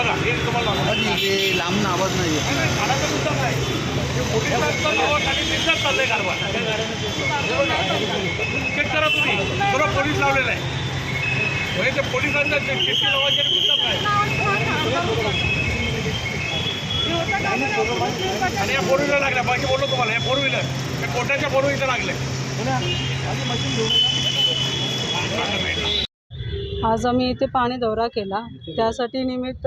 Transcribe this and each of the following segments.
बघा हे तुम्हाला आवाज नाही आहे, लांब आवाज नाही आहे. काढायचं मुद्दा काय पोलिसांचं नावाखाली निघतात चाललंय कारभार. चेक करा तुम्ही, बरोबर पोलीस लावलेला आहे म्हणजे ते पोलिसांचा केसी लावायचे मुद्दा काय. आणि या फोर व्हीलर लागल्या बाकी बोललो तुम्हाला, या फोर व्हीलर त्या कोर्टाच्या फोर व्हीलर लागल्या. आज आम्ही इथे पाणी दौरा केला, त्यासाठी निमित्त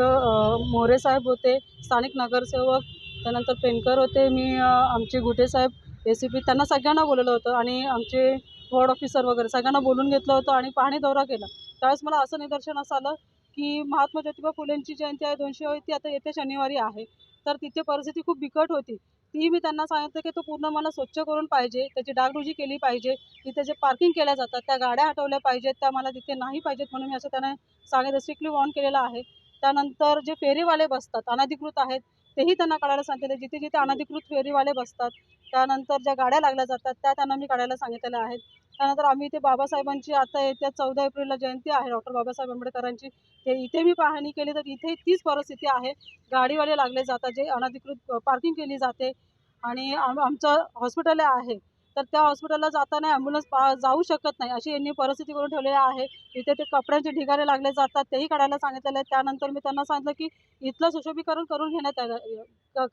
मोरे साहेब होते, स्थानिक नगरसेवक, त्यानंतर पेनकर होते, मी आमचे गुटे साहेब ACP, त्यांना सगळ्यांना बोलवलं होतं आणि आमचे वॉर्ड ऑफिसर वगैरे सगळ्यांना बोलून घेतलं होतं आणि पाणी दौरा केला. त्यावेळेस मला असं निदर्शनास आलं की महात्मा ज्योतिबा फुलेंची जयंती आहे 200वी, ती आता येत्या शनिवारी आहे. तर तिथे परिस्थिती खूप बिकट होती. ती मी त्यांना सांगितलं की तो पूर्ण मला स्वच्छ करून पाहिजे, त्याची डागडुजी केली पाहिजे, तिथे जे पार्किंग केल्या जातात त्या गाड्या हटवल्या पाहिजेत, त्या मला तिथे नाही पाहिजेत म्हणून मी असं त्यांना सांगितलं, स्ट्रिक्टली वॉर्न केलेलं आहे. त्यानंतर जे फेरीवाले बसतात अनधिकृत आहेत तेही त्यांना काढायला सांगितलं, जिथे जिथे अनधिकृत फेरीवाले बसतात. त्यानंतर ज्या गाड्या लागल्या जातात त्या त्यांना मी काढायला सांगितलेल्या आहेत. त्यानंतर आम्ही इथे बाबासाहेबांची आता येत्या 14 एप्रिलला जयंती आहे डॉक्टर बाबासाहेब आंबेडकरांची, ते इथे मी पाहणी केली तर इथे तीच परिस्थिती आहे. गाडीवाले लागले जातात, जे अनधिकृत पार्किंग केली जाते आणि आमचं हॉस्पिटल आहे तर त्या हॉस्पिटलला जाताना ॲम्ब्युलन्स जाऊ शकत नाही अशी यांनी परिस्थिती करून ठेवलेली आहे. इथे ते कपड्यांचे ढिगारे लागले जातात तेही काढायला सांगितलेलं आहे. त्यानंतर मी त्यांना सांगितलं की इथलं सुशोभीकरण करून घेण्यात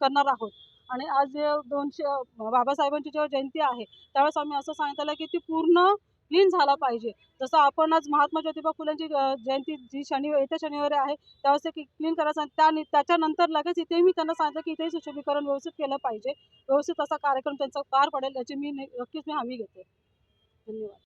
करणार आहोत. आणि आज 200 बाबासाहेबांची जेव्हा जयंती आहे त्यावेळेस आम्ही असं सांगितलं की ती पूर्ण क्लीन झाला पाहिजे. जसं आपण आज महात्मा ज्योतिबा फुलेंची जयंती जी येत्या शनिवारी आहे त्यावेळेस ते क्लीन करायचं, त्याच्यानंतर लगेच इथे मी त्यांना सांगितलं की इथेही सुशोभीकरण व्यवस्थित केलं पाहिजे. व्यवस्थित असा कार्यक्रम त्यांचा पार पडेल याची मी नक्कीच हमी घेते. धन्यवाद.